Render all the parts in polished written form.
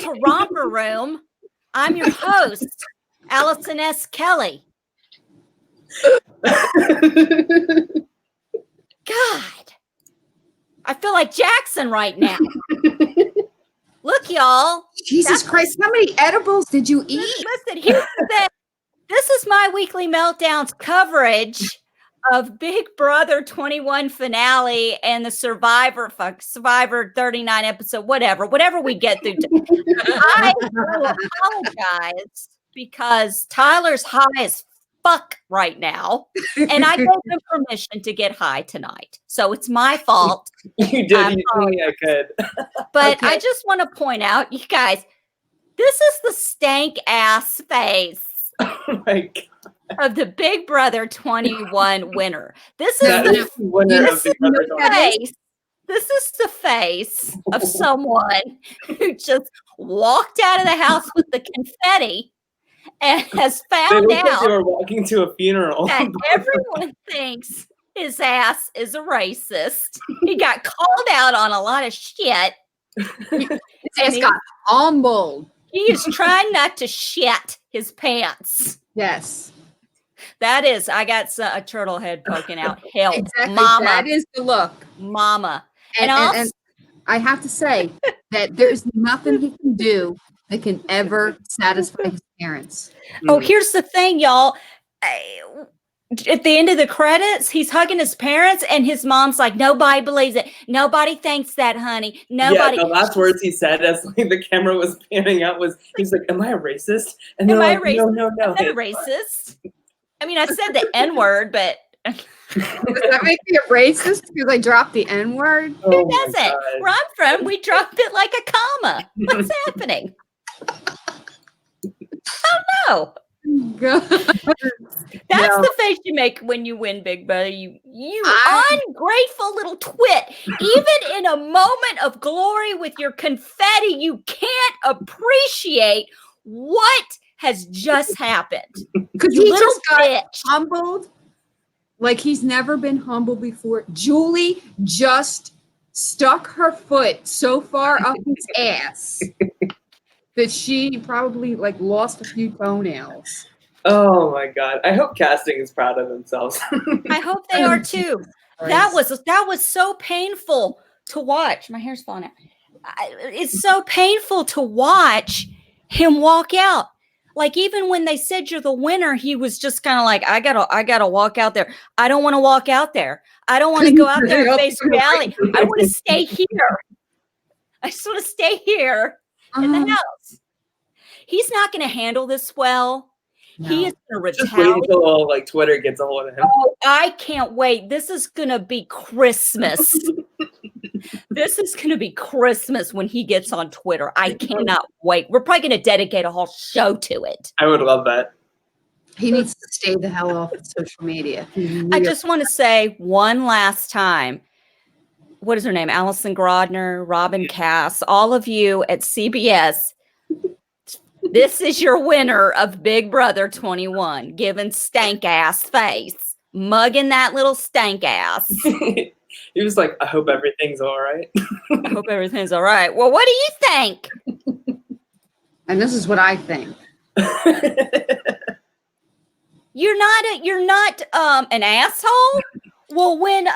to Romper Room. I'm your host, Allison S. Kelly. God, I feel like Jackson right now. Look, y'all. Jesus Christ, how many edibles did you eat? Listen, here's the thing. This is my weekly meltdowns coverage of Big Brother 21 finale and the Survivor 39 episode, whatever we get through. I will apologize because Tyler's high as fuck right now, and I gave him permission to get high tonight, so it's my fault. You did. You told me I could. But okay. I just want to point out, you guys, this is the stank ass face. Oh my God. Of the Big Brother 21 winner. This is the face. This is the face of someone who just walked out of the house with the confetti and has found out like they were walking to a funeral. That everyone thinks his ass is a racist. He got called out on a lot of shit. His ass got humbled. He is trying not to shit his pants. Yes. That is, I got a turtle head poking out. Help, exactly. Mama. That is the look. Mama. And I have to say that there's nothing he can do that can ever satisfy his parents. Oh, here's the thing, y'all. At the end of the credits, he's hugging his parents, and his mom's like, nobody believes it. Nobody thinks that, honey. Nobody. Yeah, the last words he said as like the camera was panning out was, he's like, am I a racist? And am I like, racist? No. I'm not a racist. I mean, I said the N-word, but... Does that make me a racist because I dropped the N-word? Who doesn't? Where I'm from, we dropped it like a comma. What's happening? I don't know. That's the face you make when you win, Big Brother. You ungrateful little twit. Even in a moment of glory with your confetti, you can't appreciate what has just happened. Because he just got humbled like he's never been humbled before. Julie just stuck her foot so far up his ass that she probably like lost a few toenails. Oh my God. I hope casting is proud of themselves. I hope they are too. That was so painful to watch. My hair's falling out. It's so painful to watch him walk out. Like, even when they said you're the winner, he was just kind of like, I gotta walk out there. I don't want to walk out there. I don't want to go out there and face reality. I want to stay here. I just want to stay here in the house. He's not going to handle this well. No. He is going to retaliate. Just wait until like Twitter gets a hold of him. Oh, I can't wait. This is going to be Christmas. This is going to be Christmas when he gets on Twitter. I cannot wait. We're probably going to dedicate a whole show to it. I would love that. He needs to stay the hell off of social media. I just want to say one last time. What is her name? Allison Grodner, Robin Cass, all of you at CBS. This is your winner of Big Brother 21, giving stank ass face, mugging that little stank ass. He was like, I hope everything's all right. I hope everything's all right. Well, what do you think? And this is what I think. You're not an asshole? Well, when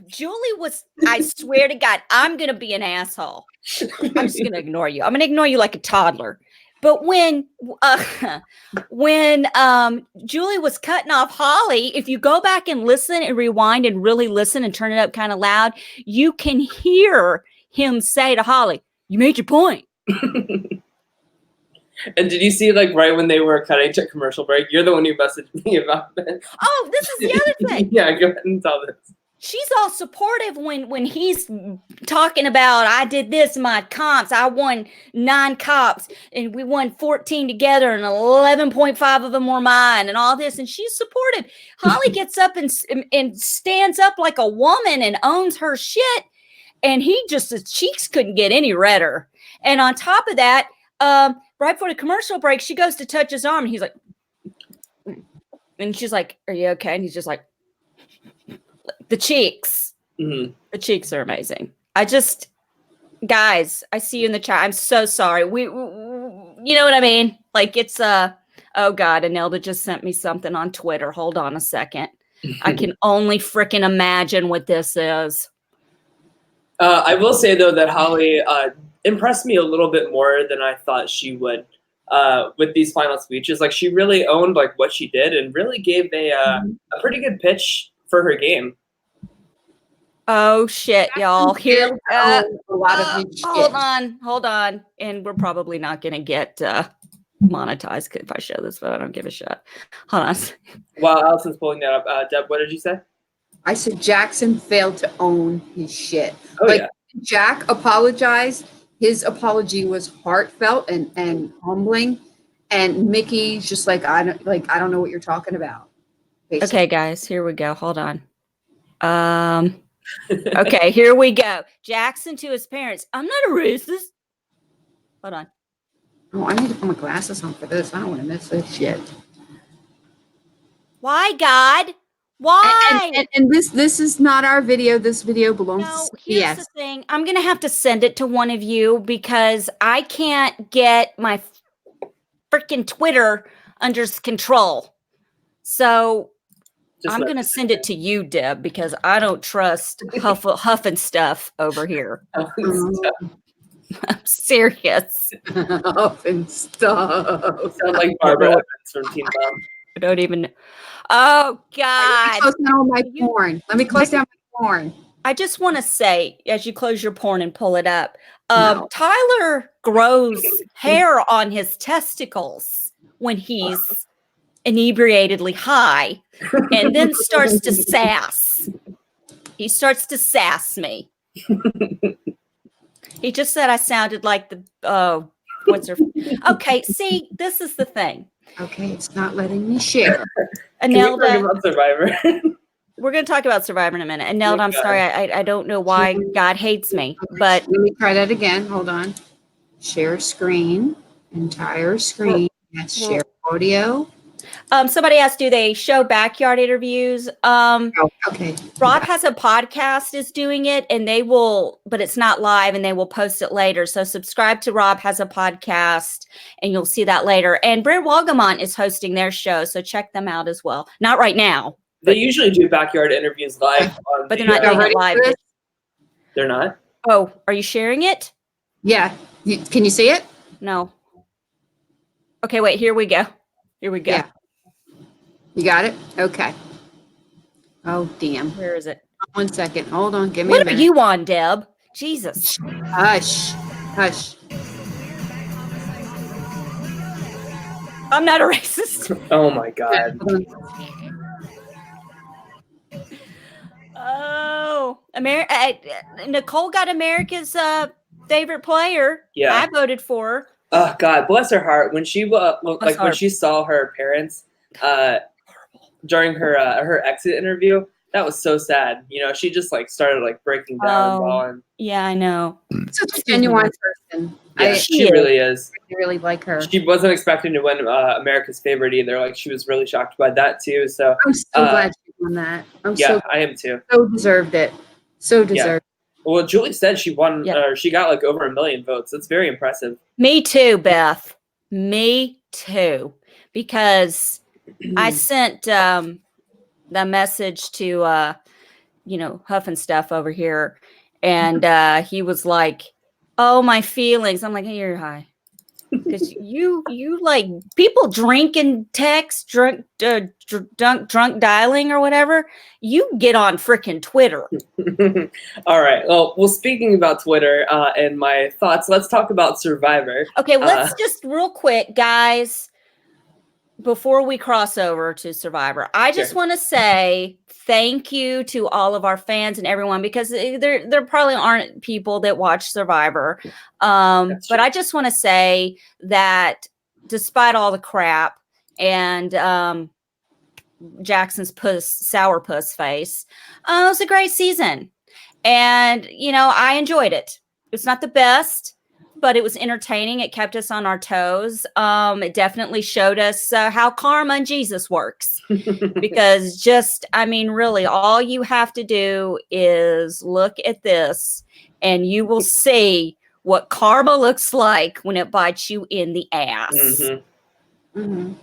Julie was, I swear to God, I'm going to be an asshole. I'm just going to ignore you. I'm going to ignore you like a toddler. But when Julie was cutting off Holly, if you go back and listen and rewind and really listen and turn it up kind of loud, you can hear him say to Holly, "You made your point." And did you see, like, right when they were cutting to commercial break, you're the one who messaged me about this. Oh, this is the other thing. Yeah, go ahead and tell this. She's all supportive when he's talking about, I did this in my comps. I won 9 comps and we won 14 together and 11.5 of them were mine and all this. And she's supportive. Holly gets up and stands up like a woman and owns her shit. And his cheeks couldn't get any redder. And on top of that, right before the commercial break, she goes to touch his arm and he's like, and she's like, "Are you okay?" And he's just like, the cheeks. Mm-hmm. The cheeks are amazing. Guys, I see you in the chat. I'm so sorry. We you know what I mean? Like it's oh God, Anelda just sent me something on Twitter. Hold on a second. I can only freaking imagine what this is. I will say though that Holly impressed me a little bit more than I thought she would with these final speeches. Like she really owned like what she did and really gave a pretty good pitch for her game. Oh shit, y'all! Here, a lot of his shit. hold on, and we're probably not gonna get monetized if I show this, but I don't give a shit. Hold on. While Allison's pulling that up, Deb, what did you say? I said Jackson failed to own his shit. Oh, like yeah. Jack apologized. His apology was heartfelt and humbling. And Mickey's just like I don't know what you're talking about. Basically. Okay, guys, here we go. Hold on. Okay, here we go. Jackson to his parents. I'm not a racist. Hold on. Oh, I need to put my glasses on for this. I don't want to miss this shit. Why, God? Why? And this is not our video. This video belongs No, to here's CBS. the thing. I'm going to have to send it to one of you because I can't get my freaking Twitter under control. So I'm going to send it to you, Deb, because I don't trust huffing stuff over here. I'm serious. Huffing stuff. Sound like Barbara Evans from Teen Mom. I don't even. Oh, God. Close down my porn. Let me close down my porn. I just want to say, as you close your porn and pull it up, No. Tyler grows hair on his testicles when he's inebriatedly high and then starts to sass. He starts to sass me. He just said I sounded like the, what's her? Okay, see, this is the thing. Okay, it's not letting me share. Anelda, Can we talk about Survivor? we're going to talk about Survivor in a minute. Anelda, I'm sorry, I don't know why God hates me, but Let me try that again. Hold on. Share screen. Entire screen. Yes, share audio. Somebody asked, do they show backyard interviews? Oh, okay. Rob has a podcast is doing it and they will, but it's not live and they will post it later. So subscribe to Rob has a podcast and you'll see that later. And Brent Walgamont is hosting their show. So check them out as well. Not right now. They usually do backyard interviews live. But they're not doing it live. They're not? Oh, are you sharing it? Yeah. Can you see it? No. Okay, wait, here we go. Here we go. Yeah. You got it? Okay. Oh, damn. Where is it? 1 second. Hold on. Give me a What are minute. you on, Deb? Jesus. Hush. Hush. I'm not a racist. Oh my God. Oh, Nicole got America's favorite player. Yeah. I voted for her. Oh God, bless her heart. When she when she saw her parents during her exit interview, that was so sad. You know, she just like started like breaking down and bawling. Yeah, I know. Such a genuine person. Yeah, she really is. I really like her. She wasn't expecting to win America's favorite either. Like she was really shocked by that too. So I'm so glad she won that. I am too. So deserved it. So deserved. Well, Julie said she won, or she got like over 1 million votes. That's very impressive. Me too, Beth. Me too. Because I sent the message to, Huff and Stuff over here. And he was like, oh, my feelings. I'm like, hey, you're high. Because you like people drink and text, drunk dialing or whatever. You get on freaking Twitter. All right. Well, speaking about Twitter and my thoughts, let's talk about Survivor. Okay, let's just real quick, guys, before we cross over to Survivor, I just want to say thank you to all of our fans and everyone, because there probably aren't people that watch Survivor. But I just want to say that despite all the crap and Jackson's sour puss face, it was a great season. And, I enjoyed it. It's not the best, but it was entertaining. It kept us on our toes. It definitely showed us how karma and Jesus works. Because really, all you have to do is look at this and you will see what karma looks like when it bites you in the ass. Mm-hmm. Mm-hmm.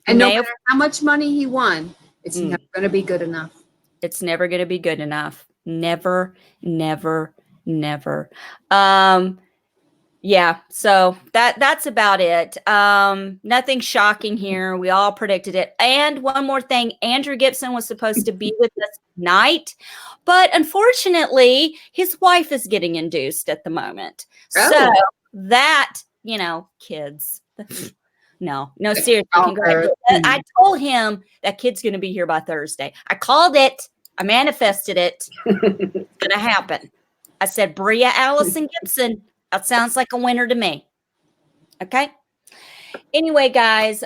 And no matter how much money he won, it's never going to be good enough. It's never going to be good enough. Never, never, never. Yeah, so that's about it. Nothing shocking here. We all predicted it. And one more thing, Andrew Gibson was supposed to be with us tonight, but unfortunately, his wife is getting induced at the moment. Oh. So that, kids. No, seriously. I told him that kid's going to be here by Thursday. I called it. I manifested it. It's going to happen. I said, Bria Allison Gibson. That sounds like a winner to me. Okay. Anyway, guys,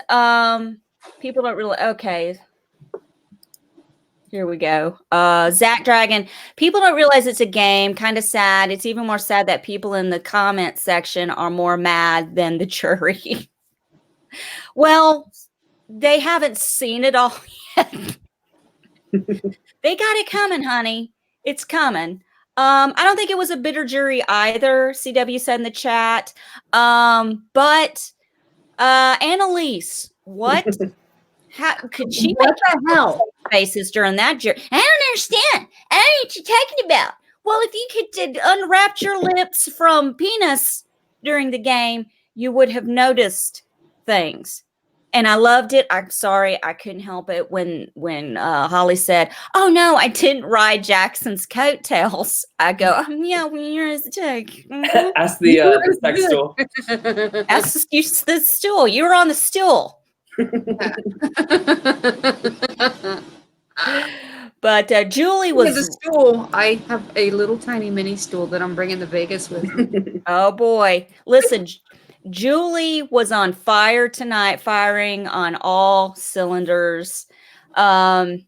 people don't really, okay. Here we go. Zach Dragon. People don't realize it's a game. Kind of sad. It's even more sad that people in the comment section are more mad than the jury. Well, they haven't seen it all yet. They got it coming, honey. It's coming. I don't think it was a bitter jury either, CW said in the chat. But Annalise, what? How could she what the hell faces during that jury? I don't understand. I don't know what you're talking about. Well, if you could unwrap your lips from penis during the game, you would have noticed things. And I loved it. I'm sorry, I couldn't help it when Holly said, "Oh no, I didn't ride Jackson's coattails." I go, "Yeah, when you're his dick." Mm-hmm. Ask the sex stool. Ask the stool. You were on the stool. But Julie was the stool. I have a little tiny mini stool that I'm bringing to Vegas with me. Oh boy, listen. Julie was on fire tonight, firing on all cylinders. I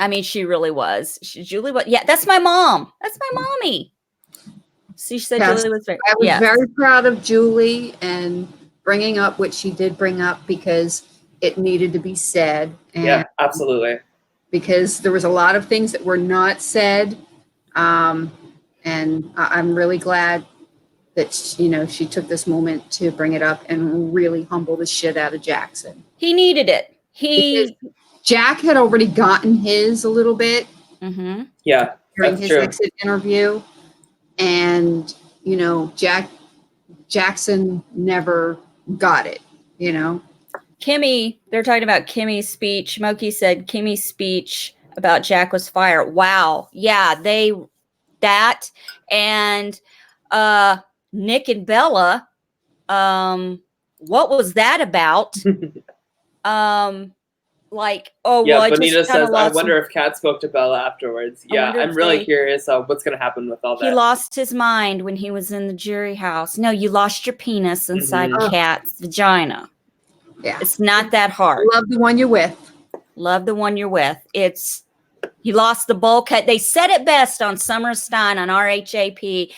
mean, she really was. Julie was. Yeah, that's my mom. That's my mommy. She said Yes, Julie was very. I was very proud of Julie and bringing up what she did bring up because it needed to be said. And yeah, absolutely. Because there was a lot of things that were not said, and I'm really glad that she took this moment to bring it up and really humble the shit out of Jackson. He needed it. Because Jack had already gotten his a little bit. Mm-hmm. Yeah, during his exit interview, and Jackson never got it. Kimmy, they're talking about Kimmy's speech. Moki said Kimmy's speech about Jack was fire. Wow. Yeah, and Nick and Bella, what was that about? Bonita says, I wonder if Kat spoke to Bella afterwards. Yeah, I'm really curious what's going to happen with all that. He lost his mind when he was in the jury house. No, you lost your penis inside Kat's vagina. Yeah. It's not that hard. Love the one you're with. Love the one you're with. He lost the bowl cut. They said it best on Summer Stein on RHAP.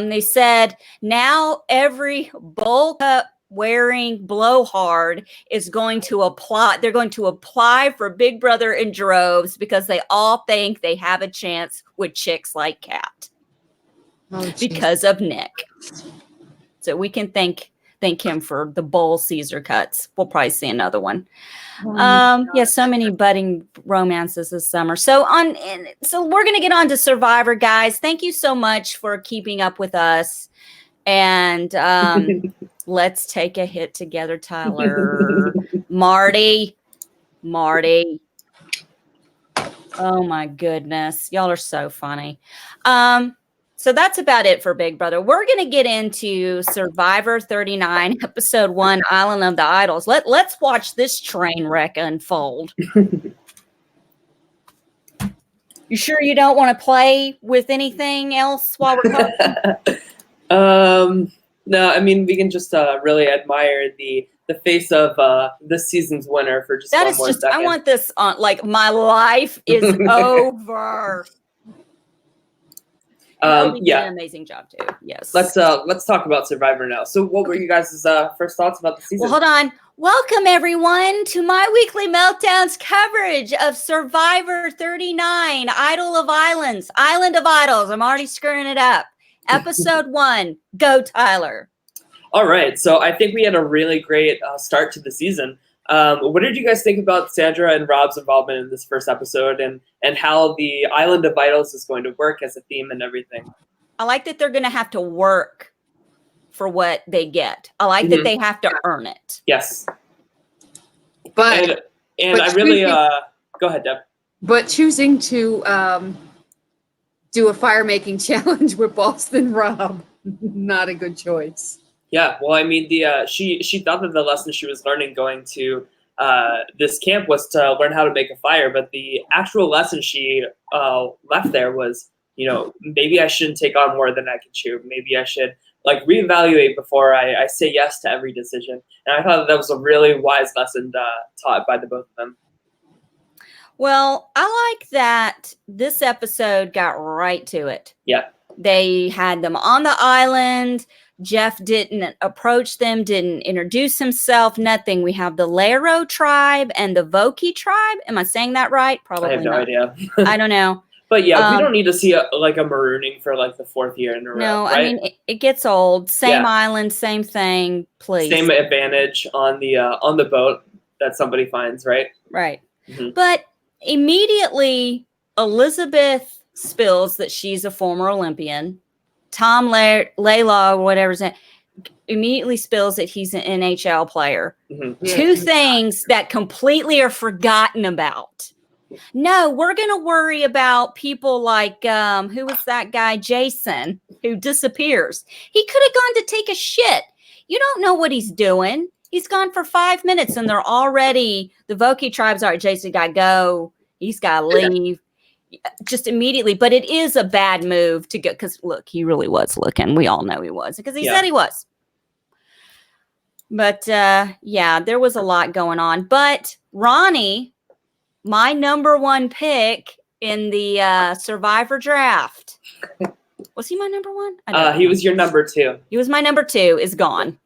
They said now every bowl cut wearing blowhard is going to apply. They're going to apply for Big Brother in droves because they all think they have a chance with chicks like Kat because of Nick. So we can thank him for the bowl Caesar cuts. We'll probably see another one. So many budding romances this summer. So we're going to get on to Survivor, guys. Thank you so much for keeping up with us. And let's take a hit together, Tyler. Marty. Oh my goodness. Y'all are so funny. So that's about it for Big Brother. We're going to get into Survivor 39, Episode 1, Island of the Idols. Let's watch this train wreck unfold. You sure you don't want to play with anything else while we're talking? No, I mean, we can just really admire the face of this season's winner for just one more second. I want this on, like, my life is over. Did an amazing job too. Yes. Let's talk about Survivor now. So, what were you guys' first thoughts about the season? Well, hold on. Welcome everyone to my weekly meltdowns coverage of Survivor 39, Idol of Islands, Island of Idols. I'm already screwing it up. Episode 1. Go, Tyler. All right, so I think we had a really great start to the season. What did you guys think about Sandra and Rob's involvement in this first episode, and how the Island of Idols is going to work as a theme and everything? I like that they're going to have to work for what they get. I like that they have to earn it. Yes. But I really go ahead, Deb. But choosing to do a fire making challenge with Boston Rob, not a good choice. Yeah, well, I mean, she thought that the lesson she was learning going to this camp was to learn how to make a fire, but the actual lesson she left there was, maybe I shouldn't take on more than I can chew. Maybe I should reevaluate before I say yes to every decision. And I thought that was a really wise lesson taught by the both of them. Well, I like that this episode got right to it. Yeah. They had them on the island. Jeff didn't approach them, didn't introduce himself, nothing. We have the Lero tribe and the Voki tribe. Am I saying that right? Probably I have no not. idea. I don't know. But yeah, we don't need to see a marooning for the fourth year in a row. No, right? I mean, it gets old. Same island, same thing, please. Same advantage on the boat that somebody finds, right? Right. Mm-hmm. But immediately, Elizabeth spills that she's a former Olympian. Tom Laylaw, whatever's it, immediately spills that he's an NHL player. Mm-hmm. Two things that completely are forgotten about. No, we're going to worry about people like, who was that guy, Jason, who disappears. He could have gone to take a shit. You don't know what he's doing. He's gone for 5 minutes and they're already, the Voki tribe's, all right, Jason got to go. He's got to leave. Just immediately. But it is a bad move to go, because look, he really was looking. We all know he was, because he said he was. But yeah, there was a lot going on. But Ronnie, my number one pick in the Survivor draft. Was he my number one? He was your number 2. He was my number 2, is gone.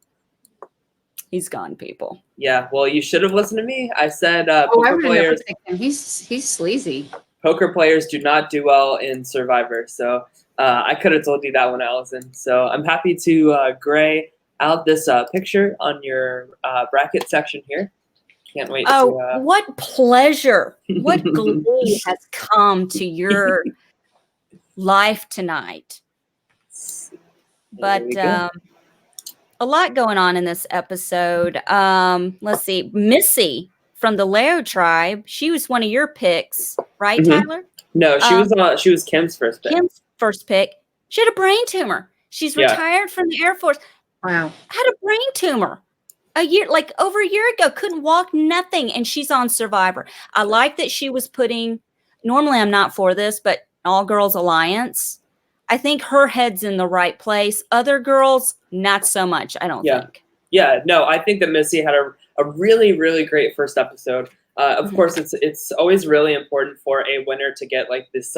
He's gone, people. Yeah, well, you should have listened to me. I said I poker would players. never pick him. He's sleazy. Poker players do not do well in Survivor. So I could have told you that one, Allison. So I'm happy to gray out this picture on your bracket section here. Can't wait to... what pleasure. What glee has come to your life tonight. But a lot going on in this episode. Let's see. Missy from the Leo tribe. She was one of your picks, right, Tyler? No, she was Kim's first pick. Kim's first pick. She had a brain tumor. She's retired from the Air Force. Wow. Had a brain tumor over a year ago. Couldn't walk, nothing. And she's on Survivor. I like that she was putting, normally I'm not for this, but All Girls Alliance. I think her head's in the right place. Other girls, not so much, I don't think. Yeah, no, I think that Missy had a really, really great first episode. Of course, it's always really important for a winner to get this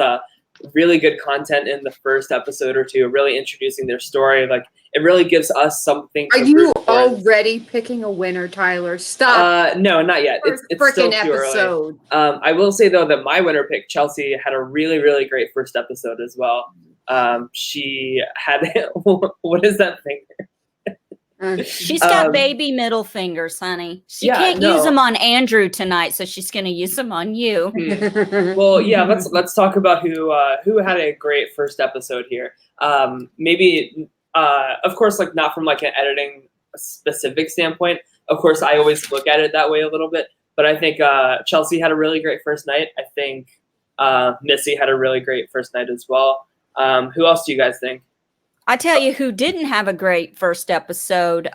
really good content in the first episode or two, really introducing their story. It really gives us something. Are you already picking a winner, Tyler? Stop. No, not yet. It's still too episode. Early. I will say though that my winner pick, Chelsea, had a really, really great first episode as well. She had what is that finger? She's got baby middle fingers, honey. She can't use them on Andrew tonight, so she's going to use them on you. Well, yeah, let's talk about who had a great first episode here. Maybe, of course, not from an editing specific standpoint. Of course, I always look at it that way a little bit. But I think Chelsea had a really great first night. I think Missy had a really great first night as well. Who else do you guys think? I tell you who didn't have a great first episode.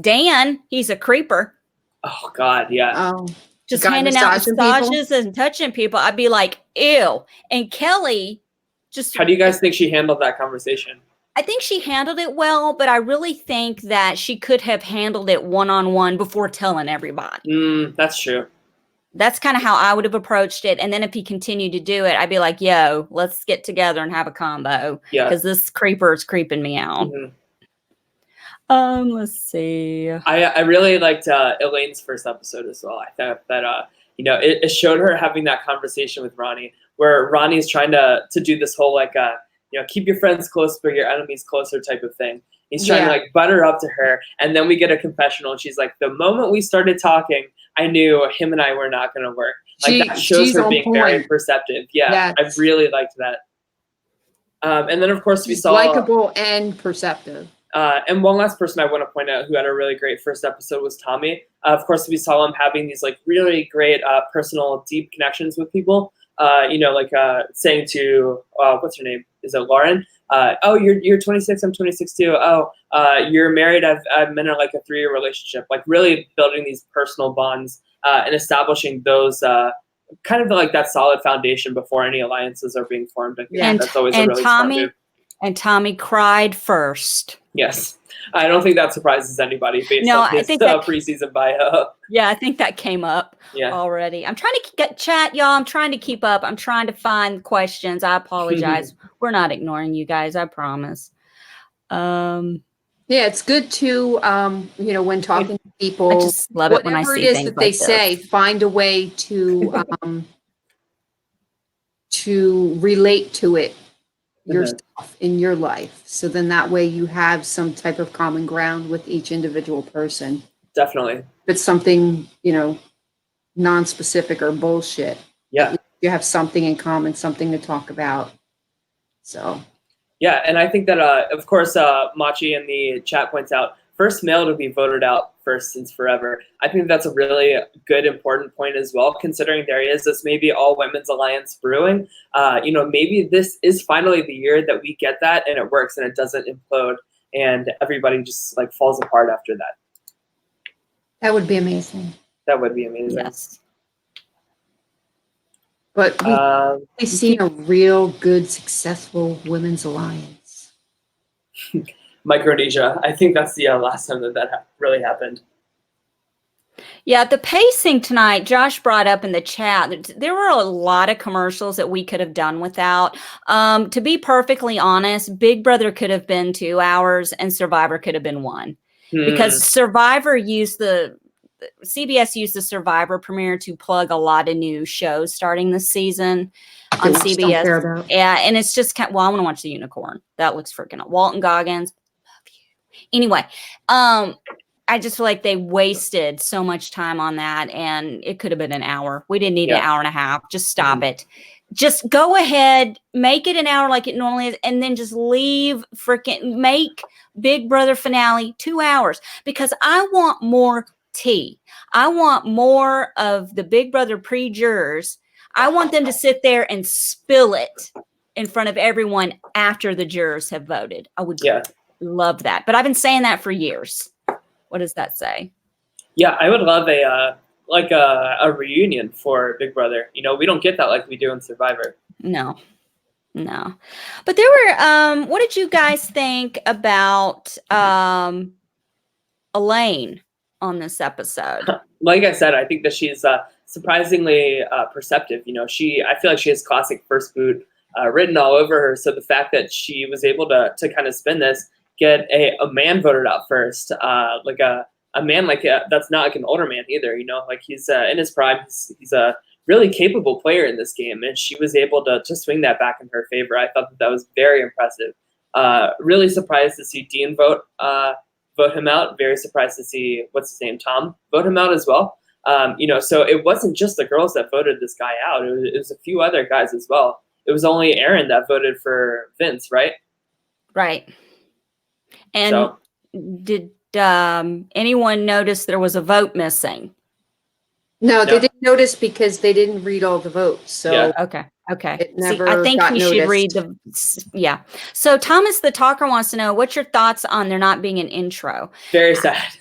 Dan, he's a creeper. Oh, God, yeah. Oh, just handing out massages and touching people. I'd be like, ew. And Kelly just... How do you guys think she handled that conversation? I think she handled it well, but I really think that she could have handled it one-on-one before telling everybody. That's true. That's kind of how I would have approached it. And then if he continued to do it, I'd be like, yo, let's get together and have a combo. Yeah. Because this creeper is creeping me out. Let's see. I really liked Elaine's first episode as well. I thought that, it showed her having that conversation with Ronnie, where Ronnie's trying to do this whole keep your friends close but your enemies closer type of thing. He's trying to like butter up to her, and then we get a confessional, and she's like, the moment we started talking, I knew him and I were not going to work. Like that shows her being very perceptive. Yeah, I really liked that. And then of course we saw likable and perceptive. And one last person I want to point out who had a really great first episode was Tommy. Of course, we saw him having these like really great personal, deep connections with people. Saying to what's her name? Is it Lauren? Oh, you're 26. I'm 26 too. Oh, you're married. I've been in like a 3-year relationship. Like really building these personal bonds and establishing those kind of like that solid foundation before any alliances are being formed. I think that's always a really smart move. And Tommy cried first. Yes. I don't think that surprises anybody based on his preseason bio. Yeah, I think that came up already. I'm trying to get chat, y'all. I'm trying to keep up. I'm trying to find questions. I apologize. We're not ignoring you guys. I promise. Yeah, it's good to, when talking to people. I just love it when I see whatever it is things that they say, find a way to to relate to it yourself in your life. So then that way you have some type of common ground with each individual person. Definitely. If it's something, non-specific or bullshit. Yeah. You have something in common, something to talk about. So. Yeah, and I think that, of course, Machi in the chat points out, first male to be voted out first since forever. I think that's a really good, important point as well, considering there is this maybe all women's alliance brewing. Maybe this is finally the year that we get that and it works and it doesn't implode and everybody just like falls apart after that. That would be amazing. That would be amazing. Yes. But we've seen a real good, successful women's alliance. Micronesia. I think that's the last time that really happened. Yeah, the pacing tonight, Josh brought up in the chat, there were a lot of commercials that we could have done without. To be perfectly honest, Big Brother could have been 2 hours and Survivor could have been 1. Because Survivor CBS used the Survivor premiere to plug a lot of new shows starting this season on CBS. Yeah, and it's just I want to watch The Unicorn. That looks freaking Walton Goggins. Love you. Anyway, I just feel like they wasted so much time on that, and it could have been an hour. We didn't need an hour and a half. Just stop it. Just go ahead, make it an hour like it normally is, and then just make Big Brother finale 2 hours because I want more tea. I want more of the Big Brother pre-jurors. I want them to sit there and spill it in front of everyone after the jurors have voted. I would love that. But I've been saying that for years. What does that say? Yeah, I would love a reunion for Big Brother. We don't get that like we do in Survivor. No. But there were what did you guys think about Elaine on this episode? Like I said, I think that she's surprisingly perceptive. I feel like she has classic first boot written all over her. So the fact that she was able to kind of spin this, get a man voted out first, like a man like that's not like an older man either. Like he's in his prime. He's a really capable player in this game, and she was able to swing that back in her favor. I thought that was very impressive. Really surprised to see Dean vote him out. Very surprised to see Tom vote him out as well. So it wasn't just the girls that voted this guy out. It was a few other guys as well. It was only Aaron that voted for Vince, right? Right. And did anyone notice there was a vote missing? No, they didn't notice because they didn't read all the votes. So okay. See, I think we should read the. Yeah. So Thomas the Talker wants to know, what's your thoughts on there not being an intro? Very sad.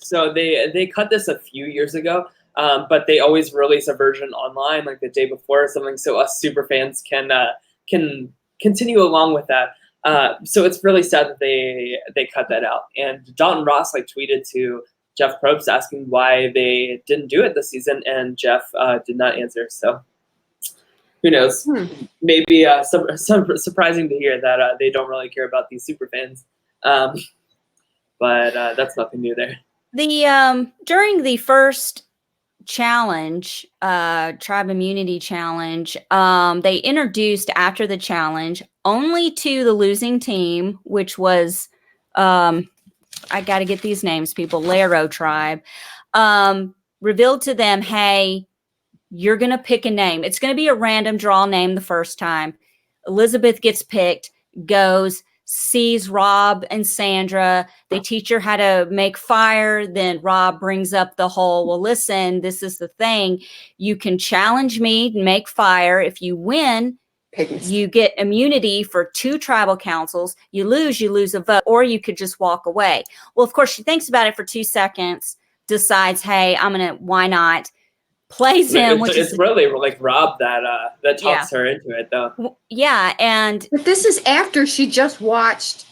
So they cut this a few years ago, but they always release a version online like the day before or something, so us super fans can continue along with that. So it's really sad that they cut that out. And Dalton Ross tweeted to Jeff Probst asking why they didn't do it this season, and Jeff did not answer. So who knows? Maybe some surprising to hear that they don't really care about these super fans. But that's nothing new there. The during the first challenge, tribe immunity challenge, they introduced after the challenge only to the losing team, which was, I got to get these names, people, Laro tribe, revealed to them, hey, you're going to pick a name. It's going to be a random draw name the first time. Elizabeth gets picked, goes, sees Rob and Sandra. They teach her how to make fire. Then Rob brings up the whole, well, listen, this is the thing. You can challenge me to make fire. If you win, you get immunity for 2 tribal councils. You lose a vote, or you could just walk away. Well, of course, she thinks about it for 2 seconds, decides, hey, why not? Plays him, which it's really like Rob that talks her into it, though. Yeah, but this is after she just watched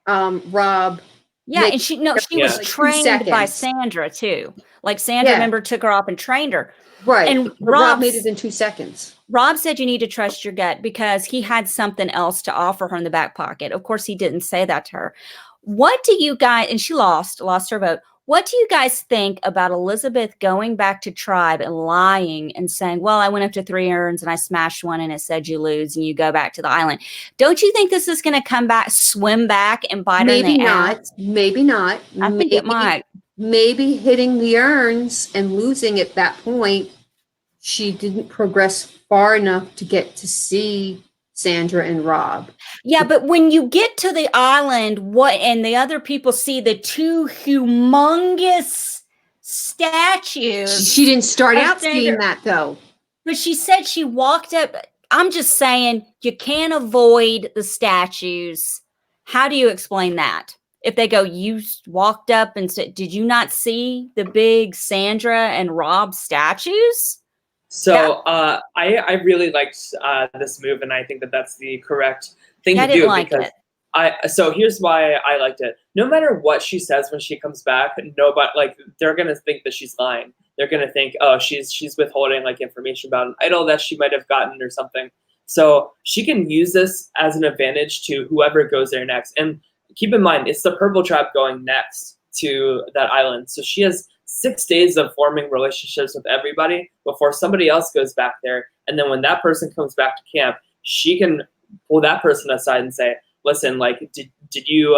Rob. Yeah, and she was trained by Sandra too. Like Sandra, remember, took her off and trained her. Right, and Rob made it in 2 seconds. Rob said you need to trust your gut because he had something else to offer her in the back pocket. Of course, he didn't say that to her. What do you guys? And she lost her vote. What do you guys think about Elizabeth going back to tribe and lying and saying, well, I went up to 3 urns and I smashed one and it said you lose and you go back to the island? Don't you think this is going to come back, swim back and bite her in the ass? Maybe not. I think it might. Maybe hitting the urns and losing at that point, she didn't progress far enough to get to see Sandra and Rob. Yeah, but when you get to the island, and the other people see the 2 humongous statues. She didn't start out seeing that, though. But she said she walked up. I'm just saying, you can't avoid the statues. How do you explain that? If they go, you walked up and said, did you not see the big Sandra and Rob statues? So I really liked this move, and I think that that's the correct thing to do. I didn't like it. So here's why I liked it. No matter what she says when she comes back, nobody, they're gonna think that she's lying. They're gonna think, oh, she's withholding information about an idol that she might have gotten or something. So she can use this as an advantage to whoever goes there next. And keep in mind, it's the Purple Tribe going next to that island. So she has 6 days of forming relationships with everybody before somebody else goes back there. And then when that person comes back to camp, she can pull that person aside and say, listen, did you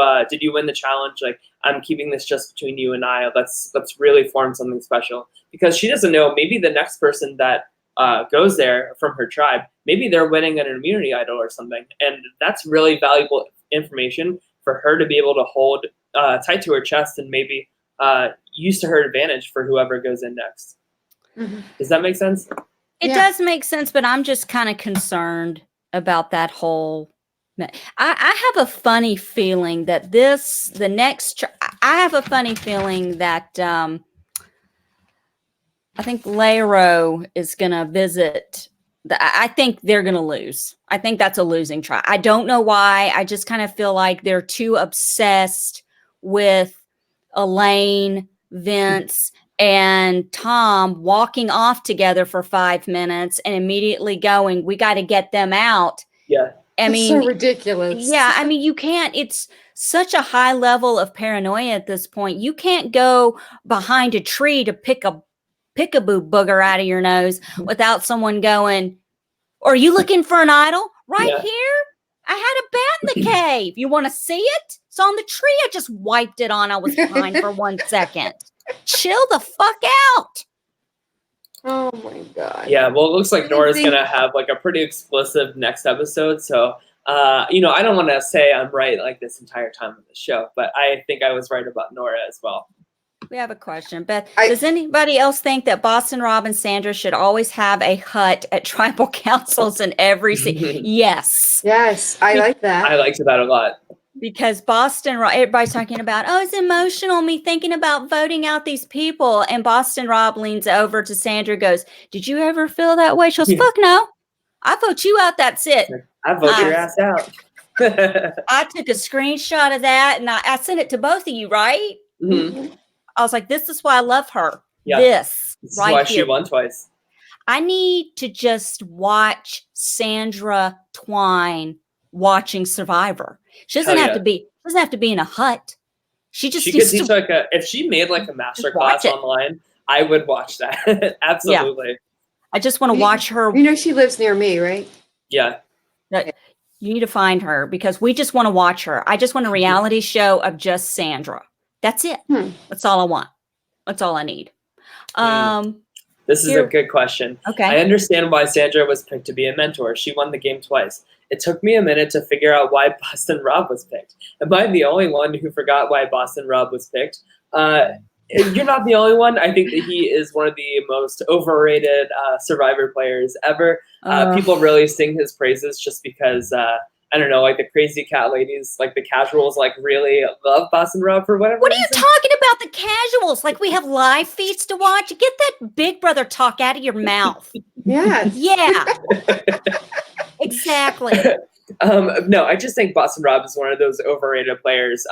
win the challenge? I'm keeping this just between you and I. Let's really form something special. Because she doesn't know, maybe the next person that goes there from her tribe, maybe they're winning an immunity idol or something. And that's really valuable information for her to be able to hold tight to her chest and maybe use to her advantage for whoever goes in next. Mm-hmm. Does that make sense? It does make sense, but I'm just kind of concerned about that whole. I have a funny feeling that I have a funny feeling that I think Laro is going to visit. I think they're going to lose. I think that's a losing try. I don't know why. I just kind of feel like they're too obsessed with Elaine, Vince, and Tom walking off together for 5 minutes and immediately going, we got to get them out. Yeah. That's so ridiculous. Yeah. I mean, you can't, it's such a high level of paranoia at this point. You can't go behind a tree to pick a peekaboo booger out of your nose without someone going, are you looking for an idol? Right here? I had a bat in the cave. You want to see it? It's on the tree. I just wiped it on. I was behind for 1 second. Chill the fuck out. Oh my God. Yeah, well, it looks like Nora's going to have a pretty explosive next episode. So, I don't want to say I'm right this entire time of the show, but I think I was right about Nora as well. We have a question. Beth, does anybody else think that Boston Rob and Sandra should always have a hut at tribal councils in every city? Yes. Yes, I like that. I liked that a lot. Because Boston Rob, everybody's talking about, it's emotional, me thinking about voting out these people. And Boston Rob leans over to Sandra, goes, did you ever feel that way? She goes, fuck no. I vote you out, that's it. I vote your ass out. I took a screenshot of that and I sent it to both of you, right? Mm-hmm. I was like, this is why I love her. Yeah. This is right why here. She won twice. I need to just watch Sandra Twine watching Survivor. She doesn't have to be. Doesn't have to be in a hut. She could teach if she made a master class online, I would watch that. Absolutely. Yeah. I just want to watch her. You know she lives near me, right? Yeah. You need to find her because we just want to watch her. I just want a reality show of just Sandra. That's it. That's all I want. That's all I need. This is a good question. Okay. I understand why Sandra was picked to be a mentor. She won the game twice. It took me a minute to figure out why Boston Rob was picked. Am I the only one who forgot why Boston Rob was picked? You're not the only one. I think that he is one of the most overrated Survivor players ever. People really sing his praises just because, I don't know, like the crazy cat ladies, like the casuals, like really love Boston Rob for whatever What are you reason. talking about, the casuals? Like we have live feeds to watch? Get that Big Brother talk out of your mouth. Yes. Yeah. Exactly. No, I just think Boston Rob is one of those overrated players,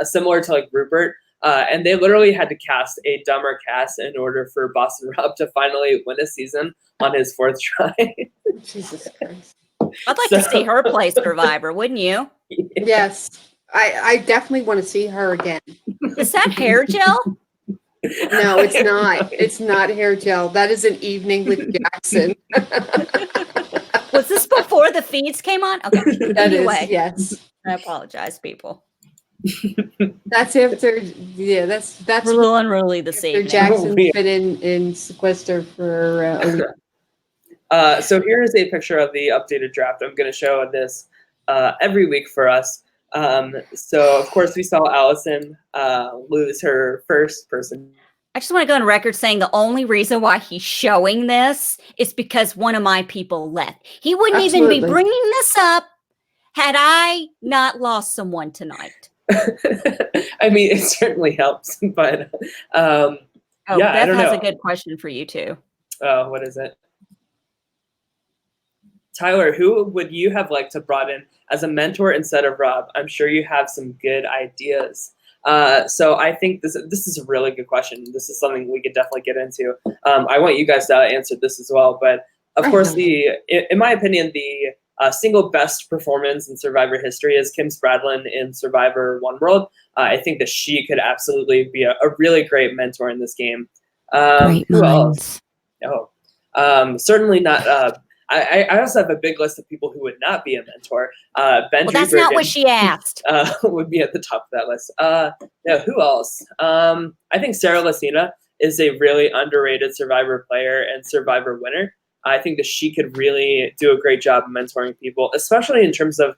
similar to like Rupert. And they literally had to cast a dumber cast in order for Boston Rob to finally win a season on his 4th try. Jesus Christ. I'd like to see her play Survivor, wouldn't you? Yes. I definitely want to see her again. Is that hair gel? No, it's not. It's not hair gel. That is an evening with Jackson. Was this before the feeds came on? Okay. That Anyway. is, yes. I apologize, people. That's after, yeah, that's We're a little unruly this after evening. Jackson's been in sequester for a week. So here is a picture of the updated draft. I'm going to show this every week for us. So, of course, we saw Allison lose her first person. I just want to go on record saying the only reason why he's showing this is because one of my people left. He wouldn't even be bringing this up had I not lost someone tonight. I mean, it certainly helps, but Beth I don't has know. a good question for you, too. Oh, what is it? Tyler, who would you have liked to brought in as a mentor instead of Rob? I'm sure you have some good ideas. So I think this is a really good question. This is something we could definitely get into. I want you guys to answer this as well. But of course, in my opinion, the single best performance in Survivor history is Kim Spradlin in Survivor One World. I think that she could absolutely be a really great mentor in this game. Great who minds. else? Oh, certainly not. I also have a big list of people who would not be a mentor. Ben Well, that's not what she asked. would be at the top of that list. Who else? I think Sarah Lacina is a really underrated Survivor player and Survivor winner. I think that she could really do a great job of mentoring people, especially in terms of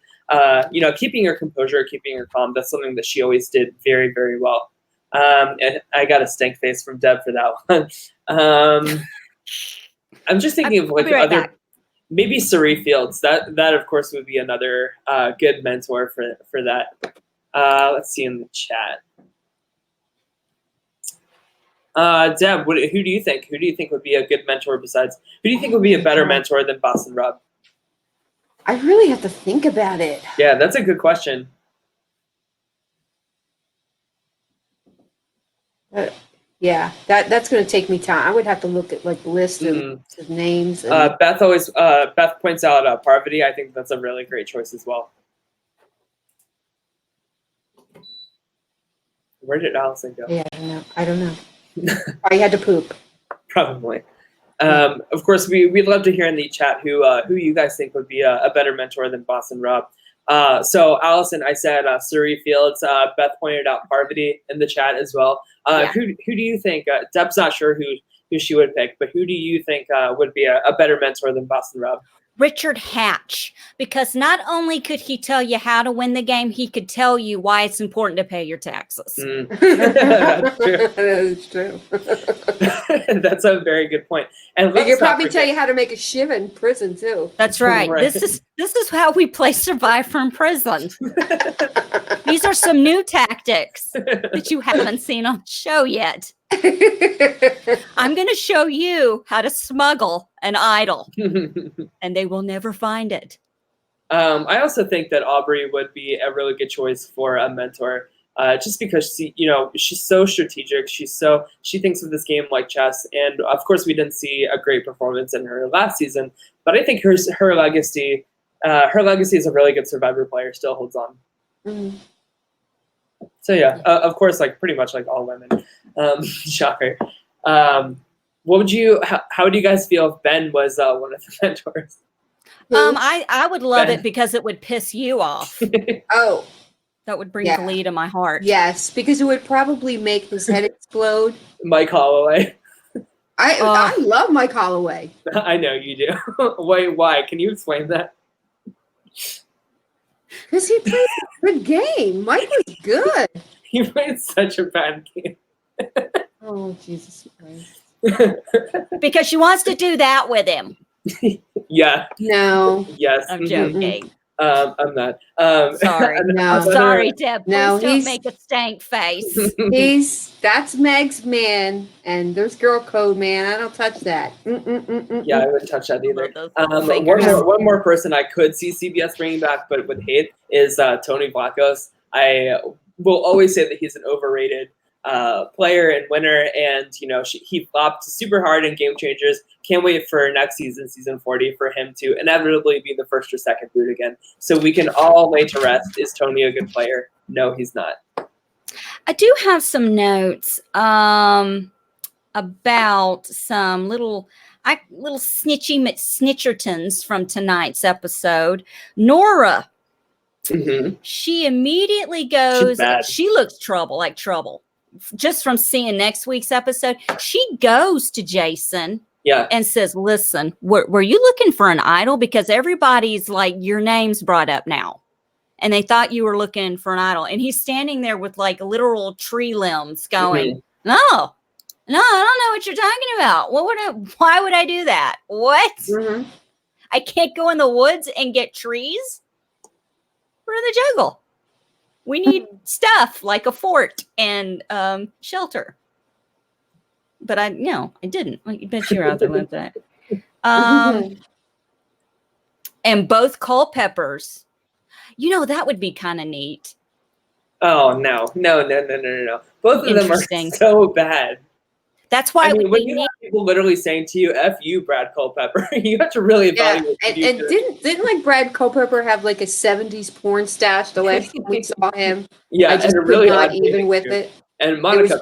keeping her composure, keeping her calm. That's something that she always did very, very well. And I got a stink face from Deb for that one. I'm just thinking of like other. Back. Maybe Sari Fields. That of course would be another good mentor for that. Let's see in the chat. Deb, who do you think? Who do you think would be a good mentor besides? Who do you think would be a better mentor than Boston Rob? I really have to think about it. Yeah, that's a good question. Yeah, that's going to take me time. I would have to look at like the list of names. And Beth points out Parvati. I think that's a really great choice as well. Where did Allison go? Yeah, I don't know. I had to poop. Probably. Of course, we'd love to hear in the chat who you guys think would be a better mentor than Boston Rob. So Allison, I said Suri Fields. Beth pointed out Parvati in the chat as well. Who do you think? Deb's not sure who she would pick, but who do you think would be a better mentor than Boston Rob? Richard Hatch, because not only could he tell you how to win the game, he could tell you why it's important to pay your taxes. That's true. That is true. That's a very good point. And He could probably tell you how to make a shiv in prison too. That's right. Right. This is how we play Survivor in prison. These are some new tactics that you haven't seen on the show yet. I'm going to show you how to smuggle an idol, and they will never find it. I also think that Aubrey would be a really good choice for a mentor, just because she's so strategic. She thinks of this game like chess, and of course we didn't see a great performance in her last season, but I think her legacy as a really good Survivor player still holds on. Mm. So yeah, of course, like pretty much like all women. Shocker. How would you guys feel if Ben was one of the mentors? I would love Ben. it because it would piss you off. Oh, That would bring Yeah. glee to my heart. yes, because it would probably make his head explode. Mike Holloway. I love Mike Holloway. I know you do. Wait, why? Can you explain that? Because he played a good game. Mike was good. He played such a bad game. Oh, Jesus Christ. Because she wants to do that with him. Yeah. No. Yes. I'm mhm. joking. I'm not. Sorry. No. I'm sorry, Deb. Please No, don't he's- make a stank face. That's Meg's man, and there's girl code, man. I don't touch that. Yeah, I wouldn't touch that either. Love those fingers. One more person I could see CBS bringing back, but would hate, is Tony Vlachos. I will always say that he's an overrated player and winner, and he flopped super hard in Game Changers. Can't wait for next season, season 40, for him to inevitably be the first or second boot again, so we can all lay to rest. Is Tony a good player? No, he's not. I do have some notes about some little snitchertons from tonight's episode. Nora, she immediately goes. bad. She looks like trouble. Just from seeing next week's episode, she goes to Jason. Yeah. And says, listen, were you looking for an idol? Because everybody's like, your name's brought up now. And they thought you were looking for an idol. And he's standing there with like literal tree limbs going, no, I don't know what you're talking about. Why would I do that? What? I can't go in the woods and get trees? We're in the jungle. We need stuff like a fort and shelter. But I didn't. I bet you're out there with that. And both Culpeppers, that would be kind of neat. Oh, no. Both of them are so bad. That's why when you have people literally saying to you, F you, Brad Culpepper, you have to really evaluate. And didn't like Brad Culpepper have like a 70s porn stash the last time we saw him? Yeah, I just and really not even with it. And Monica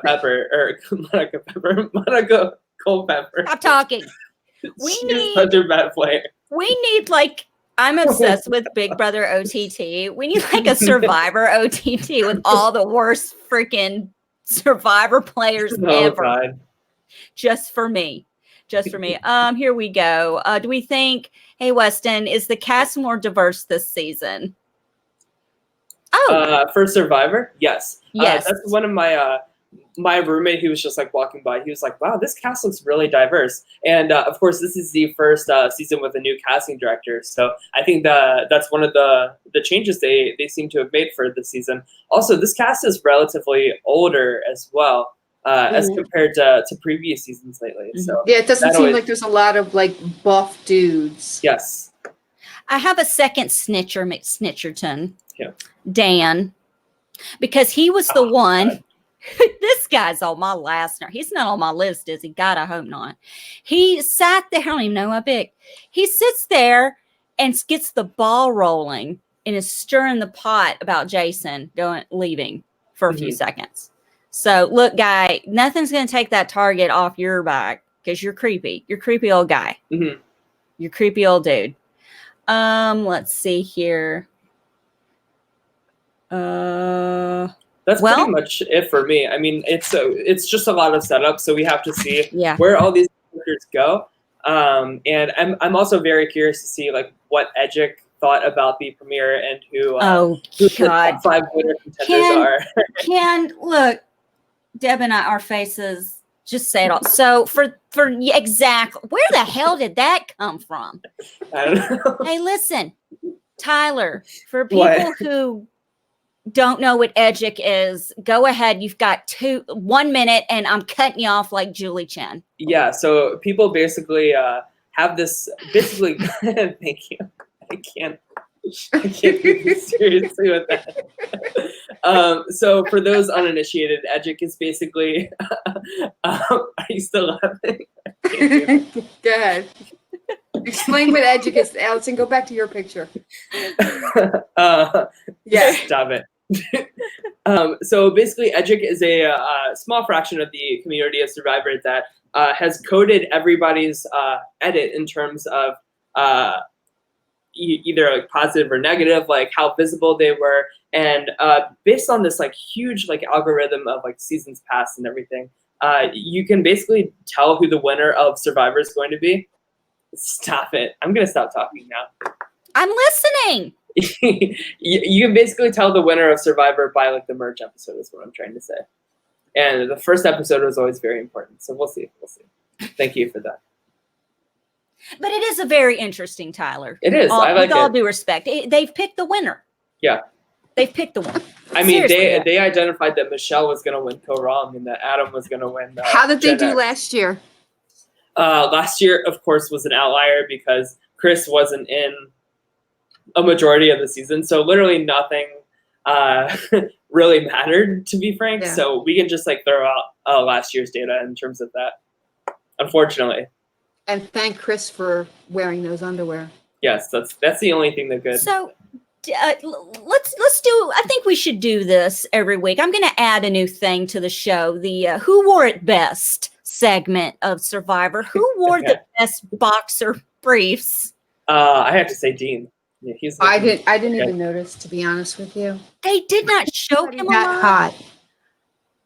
Culpepper. Stop talking. She's such a bad player. We need I'm obsessed with Big Brother OTT. We need like a Survivor OTT with all the worst freaking Survivor players ever. God. Just for me. Here we go. Do we think, hey, Weston, is the cast more diverse this season? Oh. For Survivor? Yes. Yes. That's one of my roommate, he was just like walking by. He was like, wow, this cast looks really diverse. And of course, this is the first season with a new casting director. So I think that's one of the changes they seem to have made for this season. Also, this cast is relatively older as well as compared to previous seasons lately. So yeah, it doesn't seem like there's a lot of like buff dudes. Yes. I have a second snitcherton. Yeah. Dan. Because he was the one. God. This guy's on my last note. He's not on my list, is he? God, I hope not. He sat there. I don't even know how big. He sits there and gets the ball rolling and is stirring the pot about Jason leaving for a few seconds. So, look, guy, nothing's going to take that target off your back because you're creepy. You're a creepy old guy. Mm-hmm. You're a creepy old dude. Let's see here. That's pretty much it for me. I mean, it's just a lot of setup, so we have to see where all these characters go. And I'm also very curious to see like what Edgic thought about the premiere and who the top 5 winner contenders are. Look, Deb and our faces just say it all. So for exactly where the hell did that come from? I don't know. Hey, listen, Tyler, for people who don't know what Edgic is, go ahead. You've got 1 minute and I'm cutting you off like Julie Chen. Yeah, so people basically have this thank you. I can't take this seriously with that. So for those uninitiated, Edgic is basically are you still laughing? Go ahead. Explain what Edgic is, Allison. Go back to your picture. Stop it. So basically, Edgic is a small fraction of the community of Survivor that has coded everybody's edit in terms of either like positive or negative, like how visible they were. And based on this like huge like algorithm of like seasons past and everything, you can basically tell who the winner of Survivor is going to be. Stop it. I'm going to stop talking now. I'm listening. You can basically tell the winner of Survivor by like the merge episode is what I'm trying to say. And the first episode was always very important. So we'll see. We'll see. Thank you for that. But it is a very interesting, Tyler. It is. I like with all it. due respect. They've picked the winner. Yeah. They've picked the winner. I mean, Seriously, they identified that Michelle was going to win Go Wrong and that Adam was going to win. How did they Gen do X. last year? Last year, of course, was an outlier because Chris wasn't in a majority of the season. So literally nothing really mattered, to be frank. Yeah. So we can just like throw out last year's data in terms of that, unfortunately. And thank Chris for wearing those underwear. Yes, that's the only thing that good. So let's do. I think we should do this every week. I'm going to add a new thing to the show: the "Who Wore It Best" segment of Survivor. Who wore the best boxer briefs? I have to say Dean. Yeah, I didn't even notice, to be honest with you. They did not show him a That lot. hot.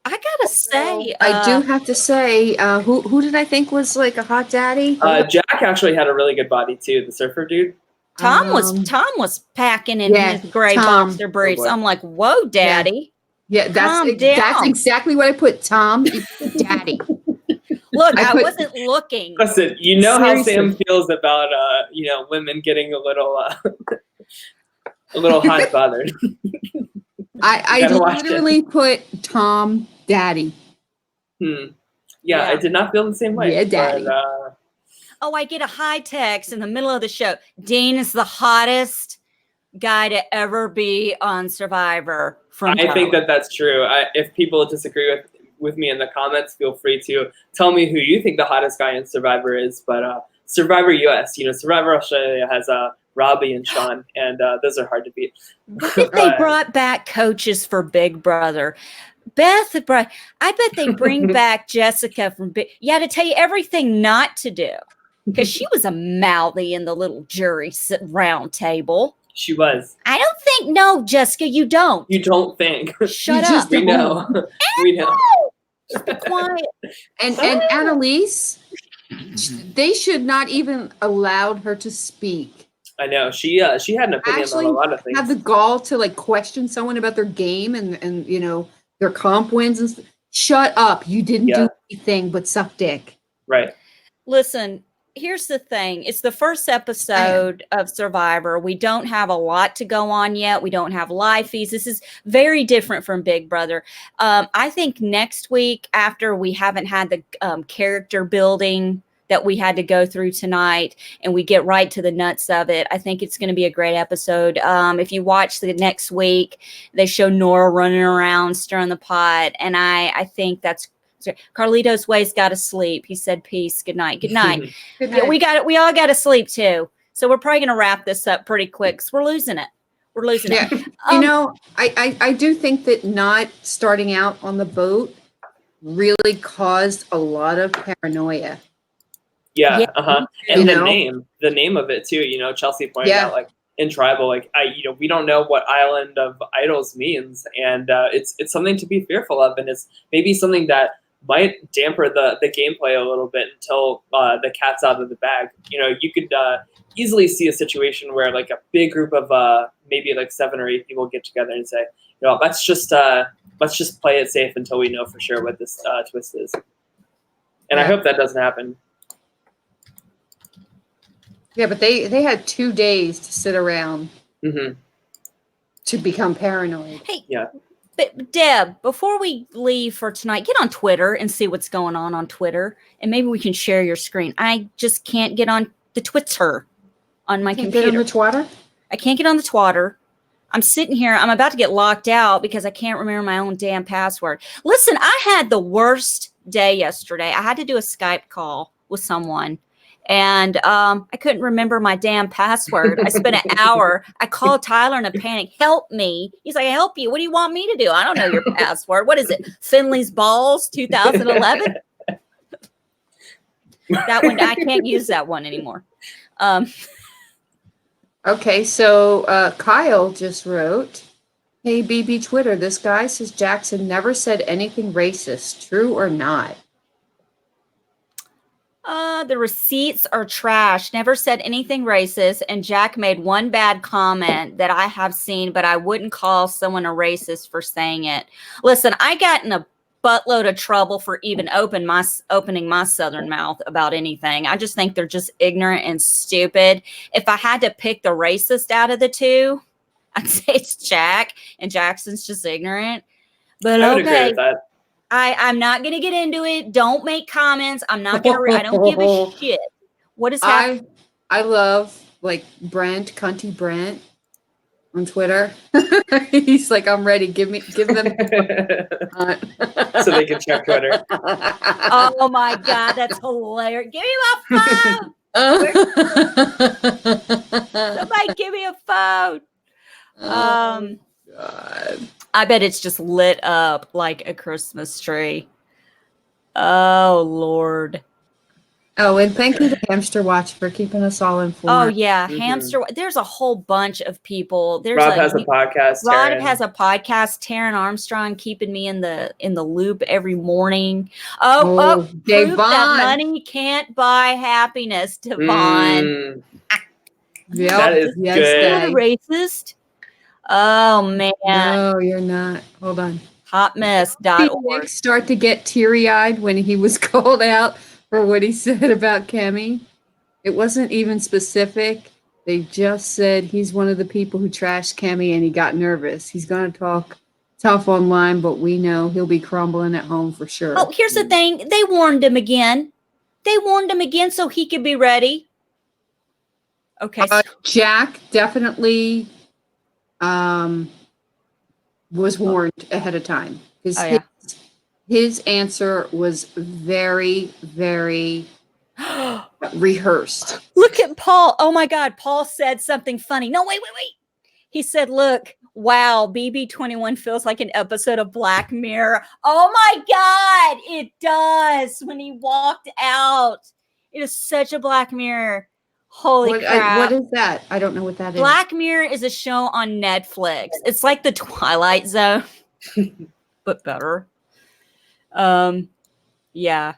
I gotta say, I do have to say, who did I think was like a hot daddy? Jack actually had a really good body too. The surfer dude. Tom was packing in his gray Tom. boxer briefs. Oh, boy. I'm like, whoa, daddy. Yeah, Calm that's down. exactly what I put. Tom, daddy. Look, I put- wasn't looking. Listen, you know how Seriously. Sam feels about women getting a little hot and bothered. I Gotta watch it. literally put Tom, daddy. Yeah, Yeah. I did not feel the same way. Yeah, daddy. But, Oh, I get a high text in the middle of the show. Dean is the hottest guy to ever be on Survivor. I think that's true. If people disagree with me in the comments, feel free to tell me who you think the hottest guy in Survivor is. But Survivor US, Survivor Australia has Robbie and Sean, and those are hard to beat. What if they brought back coaches for Big Brother? I bet they bring back Jessica from Big. Yeah, to tell you everything not to do, because she was a mouthy in the little jury round table. She was. I don't think. No, Jessica, you don't. You don't think? Shut You just up. We know. We know. Just be quiet. And Annalise, they should not even allowed her to speak. I know. She had an opinion Actually, on a lot of things. Have the gall to like question someone about their game and their comp wins and shut up. You didn't do anything but suck dick. Right. Listen, here's the thing. It's the first episode of Survivor. We don't have a lot to go on yet. We don't have live feeds. This is very different from Big Brother. I think next week, after we haven't had the character building that we had to go through tonight, and we get right to the nuts of it, I think it's going to be a great episode. If you watch the next week, they show Nora running around stirring the pot, and I think that's Carlito's Way's got to sleep. He said, "Peace, good night, good night." Good Yeah, night. we all got to sleep too. So we're probably going to wrap this up pretty quick. 'Cause we're losing it. We're losing Yeah. it. I do think that not starting out on the boat really caused a lot of paranoia. Yeah. Yeah. Uh-huh. You And know? the name of it too. Chelsea pointed out, like in Tribal, like we don't know what Island of Idols means, and it's something to be fearful of, and it's maybe something that might damper the gameplay a little bit until the cat's out of the bag. You could easily see a situation where like a big group of maybe like 7 or 8 people get together and say, let's just play it safe until we know for sure what this twist is. And I hope that doesn't happen. Yeah, but they had 2 days to sit around Mm-hmm. to become paranoid. Hey, Yeah. but Deb, before we leave for tonight, get on Twitter and see what's going on Twitter, and maybe we can share your screen. I just can't get on the Twitter on my Can't get computer. on the Twitter? I can't get on the Twitter. I'm sitting here. I'm about to get locked out because I can't remember my own damn password. Listen, I had the worst day yesterday. I had to do a Skype call with someone, and I couldn't remember my damn password. I spent an hour. I called Tyler in a panic. Help me. He's like, help you. What do you want me to do? I don't know your password. What is it? Finley's Balls 2011? That one, I can't use that one anymore. Okay, so Kyle just wrote, "Hey BB Twitter, this guy says Jackson never said anything racist. True or not?" The receipts are trash. Never said anything racist. And Jack made one bad comment that I have seen, but I wouldn't call someone a racist for saying it. Listen, I got in a buttload of trouble for even opening my southern mouth about anything. I just think they're just ignorant and stupid. If I had to pick the racist out of the two, I'd say it's Jack, and Jackson's just ignorant. But I would agree okay. with that. I'm not going to get into it. Don't make comments. I'm not going to. I don't give a shit. What is happening? I love like Brent, Cunty Brent on Twitter. He's like, I'm ready. Give them. So they can check Twitter. Oh my God, that's hilarious. Give me my phone. Somebody give me a phone. God. I bet it's just lit up like a Christmas tree. Oh, Lord. Oh, and thank you to Hamster Watch for keeping us all informed. Oh, yeah. Hamster. There's a whole bunch of people. Rob has a podcast. Rob has a podcast. Taryn Armstrong keeping me in the loop every morning. Proof that money can't buy happiness, Devon. Yeah, that is good. You're a racist. Oh, man. No, you're not. Hold on. Hotmess.org. Nick start to get teary-eyed when he was called out for what he said about Kemi. It wasn't even specific. They just said he's one of the people who trashed Kemi and he got nervous. He's going to talk tough online, but we know he'll be crumbling at home for sure. Oh, here's the thing. They warned him again. So he could be ready. Okay. Jack definitely was warned ahead of time. His answer was very, very rehearsed. Look at Paul. Oh my God. Paul said something funny. No, wait. He said, look, wow, BB21 feels like an episode of Black Mirror. Oh my God. It does. When he walked out, it is such a Black Mirror. Holy crap. What is that? I don't know what that is. Black Mirror is a show on Netflix. It's like the Twilight Zone, but better. Yeah.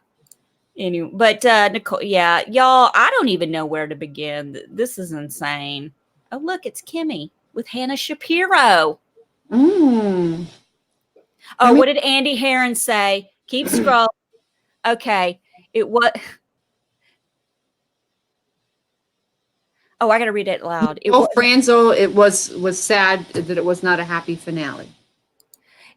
Anyway, but Nicole, yeah, y'all, I don't even know where to begin. This is insane. Oh, look, it's Kimmy with Hannah Shapiro. Mm. Oh, what did Andy Heron say? Keep scrolling. Okay. It was. Oh, I got to read it loud. Franzel, it was sad that it was not a happy finale.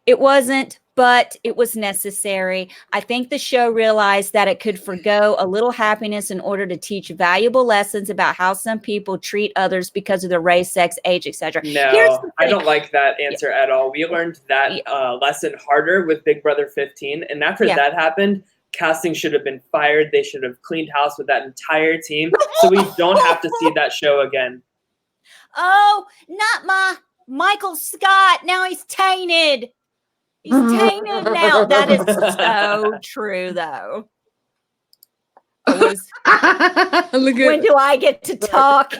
It wasn't, but it was necessary. I think the show realized that it could forgo a little happiness in order to teach valuable lessons about how some people treat others because of their race, sex, age, etc. No, I don't like that answer at all. We learned that lesson harder with Big Brother 15, and after that happened, casting should have been fired. They should have cleaned house with that entire team, so we don't have to see that show again. Oh, not my Michael Scott. Now he's tainted. He's tainted now. That is so true, though. When do I get to talk?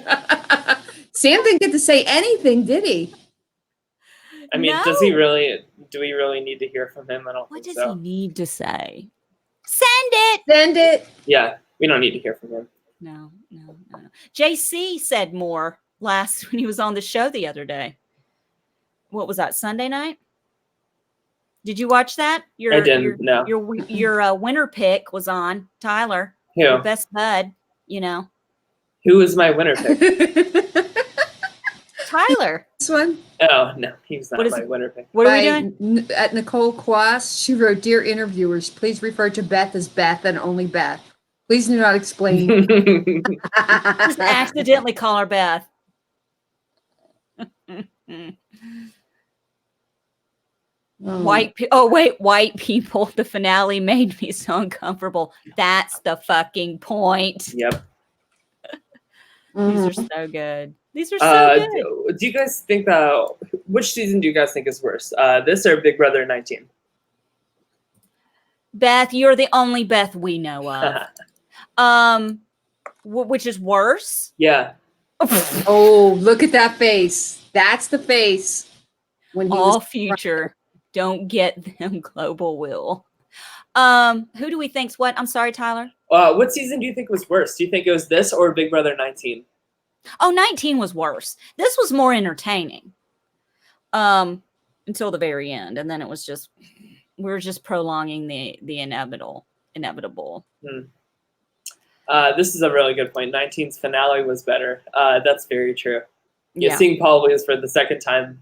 Sam didn't get to say anything, did he? I mean, does he really? Do we really need to hear from him? I don't think so. What does he need to say? Send it. Send it. Yeah, we don't need to hear from him. No. JC said more when he was on the show the other day. What was that, Sunday night? Did you watch that? I didn't. No. Your winner pick was on, Tyler. Who? Your best bud. You know. Who is my winner pick? Tyler. This one? Oh no, he's not my winner pick. What are we doing? At Nicole Quast, she wrote, "Dear interviewers, please refer to Beth as Beth and only Beth. Please do not explain." Just accidentally call her Beth. White people. The finale made me so uncomfortable. That's the fucking point. Yep. These are so good. These are so good. Do you guys think which season do you guys think is worse? This or Big Brother 19? Beth, you're the only Beth we know of. Which is worse? Yeah. Oh, look at that face. That's the face. When he All was future. Don't get them, Global will. Who do we think's what? I'm sorry, Tyler. What season do you think was worse? Do you think it was this or Big Brother 19? Oh, 19 was worse. This was more entertaining. Until the very end. And then it was just, we were just prolonging the inevitable. This is a really good point. 19's finale was better. That's very true. Yeah. Seeing Paul Williams for the second time,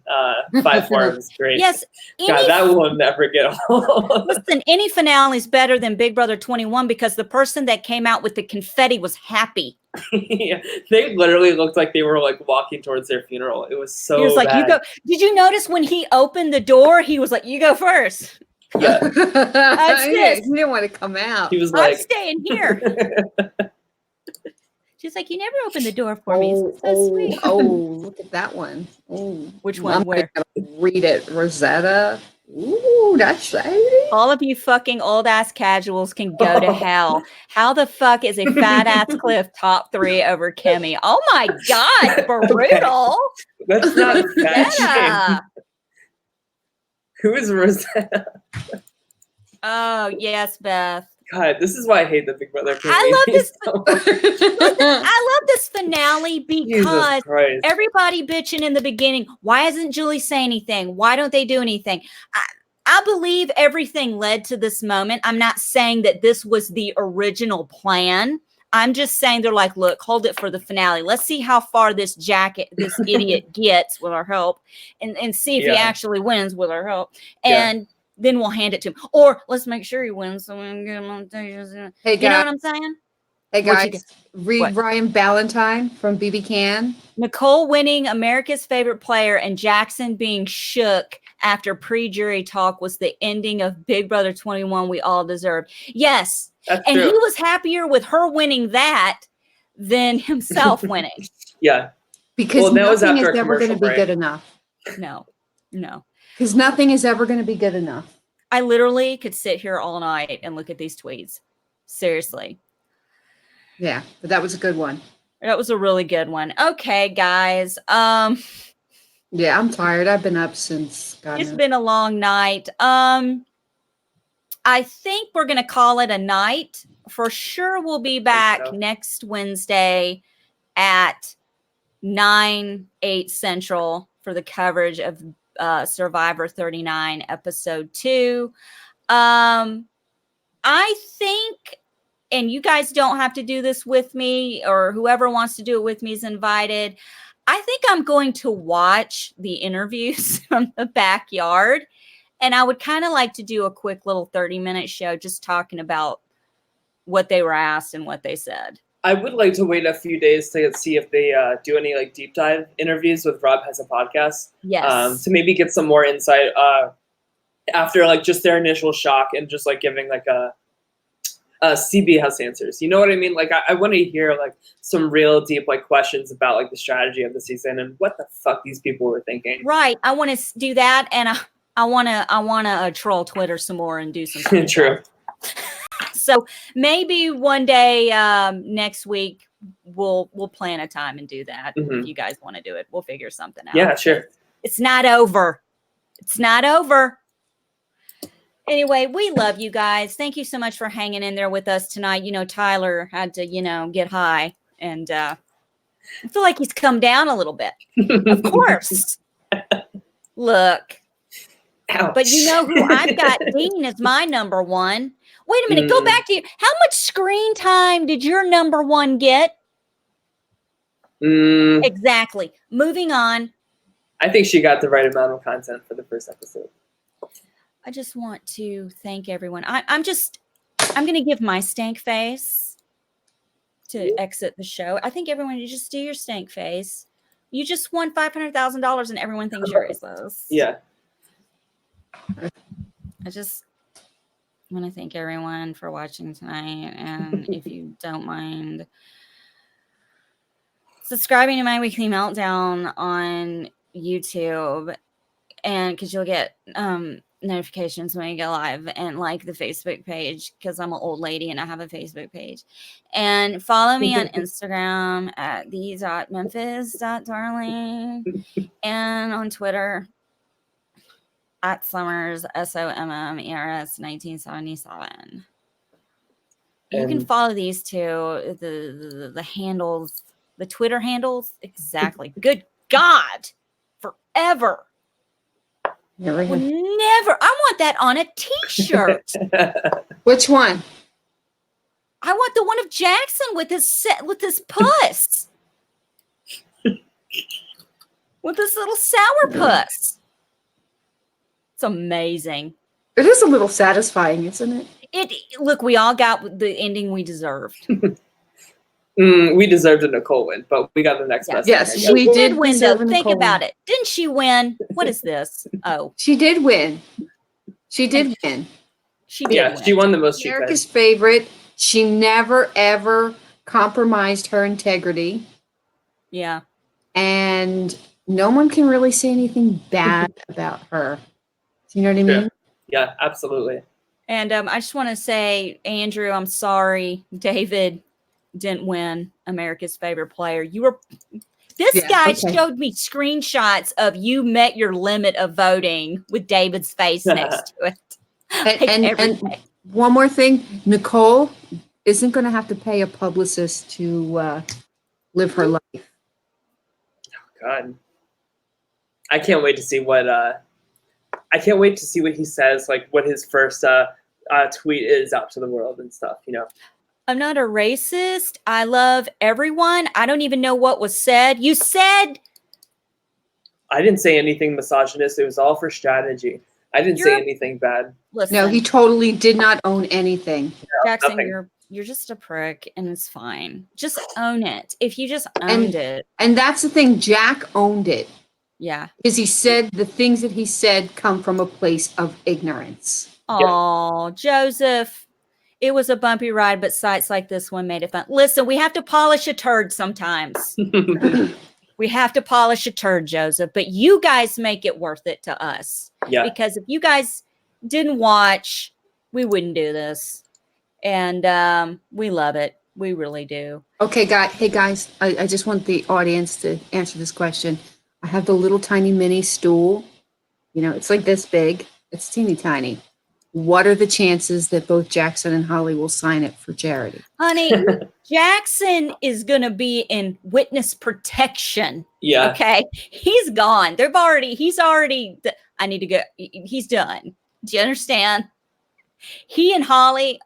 5-4 was great. Yes. God, that will never get old. Listen, any finale is better than Big Brother 21 because the person that came out with the confetti was happy. Yeah, they literally looked like they were like walking towards their funeral. It was so He was like, bad. "You go." Did you notice when he opened the door? He was like, "You go first." Yeah. He didn't want to come out. He was I'm like, staying here. She's like, "You never opened the door for me." So sweet. Oh, look at that one. Oh, Which one? Where? Read it, Rosetta. Ooh, that's shady. All of you fucking old ass casuals can go to hell. How the fuck is a fat ass Cliff top 3 over Kimmy? Oh my God, brutal. That's not that Yeah. shame. Who is Rosetta? Oh yes, Beth. God, this is why I hate the Big Brother. I love this. so much. I love this finale because everybody bitching in the beginning. Why isn't Julie saying anything? Why don't they do anything? I believe everything led to this moment. I'm not saying that this was the original plan. I'm just saying they're like, look, hold it for the finale. Let's see how far this idiot gets with our help and see if he actually wins with our help. And then we'll hand it to him. Or let's make sure he wins. So we can get him on stage. Hey, guys. You know what I'm saying? Hey, guys. Read Ryan Ballantyne from BB Can. Nicole winning America's Favorite Player and Jackson being shook after pre-jury talk was the ending of Big Brother 21 we all deserved. Yes. That's and true. He was happier with her winning that than himself winning. Yeah. Because nothing is ever going to be good enough. No. Because nothing is ever going to be good enough. I literally could sit here all night and look at these tweets. Seriously. Yeah, but that was a good one. That was a really good one. Okay, guys. Yeah, I'm tired. I've been up since. It's been a long night. I think we're going to call it a night. For sure, we'll be back next Wednesday at 9/8 Central for the coverage of Survivor 39 episode 2. I think, and you guys don't have to do this with me, or whoever wants to do it with me is invited. I think I'm going to watch the interviews from the backyard, and I would kind of like to do a quick little 30-minute show just talking about what they were asked and what they said. I would like to wait a few days to see if they do any like deep dive interviews with Rob Has a Podcast. Yes. To maybe get some more insight after like just their initial shock and just like giving like a CB House answers. You know what I mean? Like I want to hear like some real deep like questions about like the strategy of the season and what the fuck these people were thinking. Right. I want to do that, and I want to troll Twitter some more and do some True. So maybe one day next week we'll plan a time and do that. If you guys want to do it, we'll figure something out. Yeah, sure. It's not over. It's not over. Anyway, we love you guys. Thank you so much for hanging in there with us tonight. You know, Tyler had to, get high, and I feel like he's come down a little bit. Of course. Look. Ouch. But you know who I've got? Dean is my number one. Wait a minute. Go back to you. How much screen time did your number one get? Exactly. Moving on. I think she got the right amount of content for the first episode. I just want to thank everyone. I'm going to give my stank face to exit the show. I think everyone, you just do your stank face. You just won $500,000 and everyone thinks you're racist. Yeah. I just want to thank everyone for watching tonight. And if you don't mind subscribing to my weekly meltdown on YouTube, and because you'll get notifications when we go live, and like the Facebook page because I'm an old lady and I have a Facebook page. And follow me on Instagram at the.memphis.darling and on Twitter at Summers SOMMERS 1977. You can follow these two, the handles, the Twitter handles. Exactly. Good God. Forever. Never. Well, never. I want that on a t-shirt. Which one? I want the one of Jackson with his puss. With this little sour puss. It's amazing. It is a little satisfying, isn't it? Look, we all got the ending we deserved. We deserved a Nicole win, but we got the next best. Yes, She we did win, deserve though. a Think Nicole about win. it. Didn't she win? What is this? Oh, She did win. She did win. she did win. She won the most. America's favorite. She never, ever compromised her integrity. Yeah. And no one can really say anything bad about her. You know what I mean? Yeah, absolutely. And I just want to say, Andrew, I'm sorry. David didn't win America's favorite player. This guy showed me screenshots of you met your limit of voting with David's face next to it. And one more thing, Nicole isn't going to have to pay a publicist to live her life. Oh, God. I can't wait to see what he says, like what his first tweet is out to the world and stuff, you know. I'm not a racist. I love everyone. I don't even know what was said. You said. I didn't say anything misogynist. It was all for strategy. I didn't say anything bad. Listen, No, he totally did not own anything. Jackson, nothing. you're just a prick, and it's fine. Just own it. If you just owned it. And that's the thing. Jack owned it. Yeah. Because he said the things that he said come from a place of ignorance. Oh, Joseph. It was a bumpy ride, but sites like this one made it fun. Listen, we have to polish a turd sometimes. We have to polish a turd, Joseph. But you guys make it worth it to us. Yeah. Because if you guys didn't watch, we wouldn't do this. And we love it. We really do. Okay, guys, I just want the audience to answer this question. I have the little tiny mini stool. You know, it's like this big. It's teeny tiny. What are the chances that both Jackson and Holly will sign it for charity? Honey, Jackson is going to be in witness protection. Yeah. Okay. He's gone. He's already, I need to go. He's done. Do you understand? He and Holly.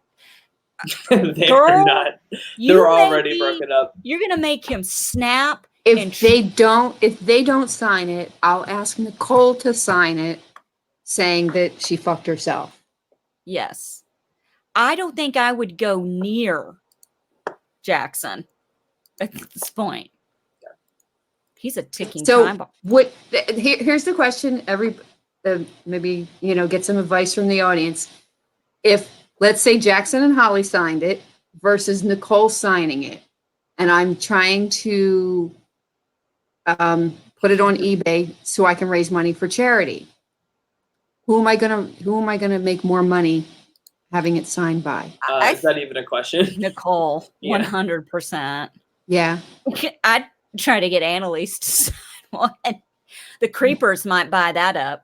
They're not. They're already broken up. You're going to make him snap. If they don't sign it, I'll ask Nicole to sign it saying that she fucked herself. Yes. I don't think I would go near Jackson at this point. He's a ticking time bomb. Here's the question. Maybe, get some advice from the audience. If, let's say, Jackson and Holly signed it versus Nicole signing it, and I'm trying to put it on eBay so I can raise money for charity. Who am I gonna make more money having it signed by? Is that even a question? Nicole, Yeah. 100%. Yeah. I'd try to get Annalise to sign one. The creepers might buy that up.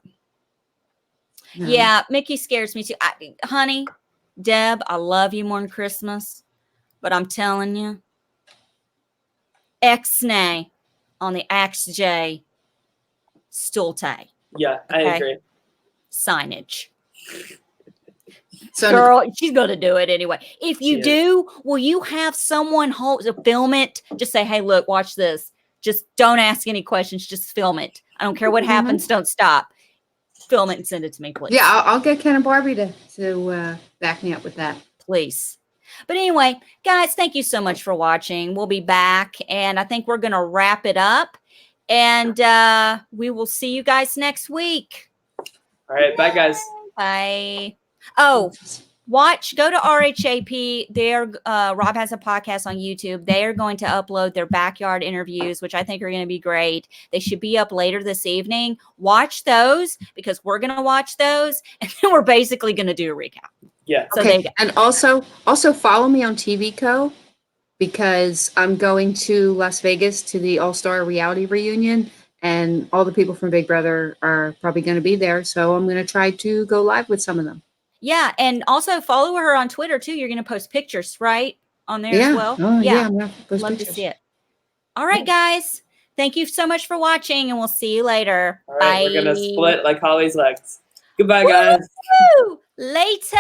No. Yeah, Mickey scares me too. Honey, Deb, I love you more than Christmas, but I'm telling you, X-nay on the XJ Stulte. Yeah, I agree. Signage. So Girl, she's going to do it anyway. If you She do, will you have someone film it? Just say, hey, look, watch this. Just don't ask any questions. Just film it. I don't care what happens. Don't stop. Film it and send it to me, please. Yeah, I'll get Ken and Barbie to back me up with that. Please. But anyway, guys, thank you so much for watching. We'll be back, and I think we're going to wrap it up. And we will see you guys next week. All right, bye, guys. Bye. Oh, go to RHAP. Rob has a podcast on YouTube. They are going to upload their backyard interviews, which I think are going to be great. They should be up later this evening. Watch those because we're going to watch those, and then we're basically going to do a recap. Yeah. So Okay. there you go. And also follow me on TV Co. because I'm going to Las Vegas to the All-Star Reality Reunion, and all the people from Big Brother are probably going to be there. So I'm going to try to go live with some of them. Yeah, and also follow her on Twitter too. You're going to post pictures, right, on there as well? Oh, yeah. I'm going to post Love pictures. to see it. All right, guys. Thank you so much for watching, and we'll see you later. All right, Bye. we're gonna split like Holly's legs. Goodbye, guys. Woo! Later.